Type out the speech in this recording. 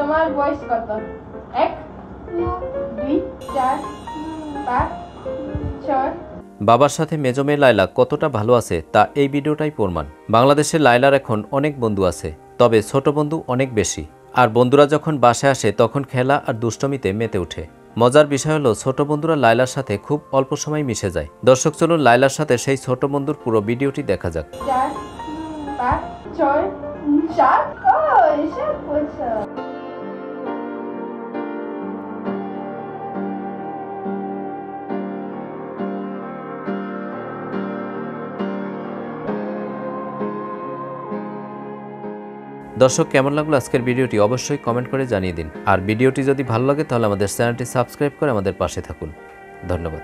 তোমার বয়স কত? 1 2 4 5 6। বাবার সাথে মেজো মেয়ে লায়লা কতটা ভালো আছে তা এই ভিডিওটাই প্রমাণ। বাংলাদেশে লায়লার এখন অনেক বন্ধু আছে, তবে ছোট বন্ধু অনেক বেশি। আর বন্ধুরা যখন বাসায় আসে তখন খেলা আর দুষ্টমিতে মেতে ওঠে। মজার বিষয় হলো ছোট বন্ধুরা লায়লার সাথে খুব অল্প সময় মিশে যায়। দর্শক চলুন লায়লার সাথে সেই ছোট বন্ধুর পুরো ভিডিওটি দেখা যাক। 4 5 6 7। ও এসব বলছো? দর্শক কেমন লাগলো আজকের ভিডিওটি অবশ্যই কমেন্ট করে জানিয়ে দিন। আর ভিডিওটি যদি ভালো লাগে তাহলে আমাদের চ্যানেলটি সাবস্ক্রাইব করে আমাদের পাশে থাকুন। ধন্যবাদ।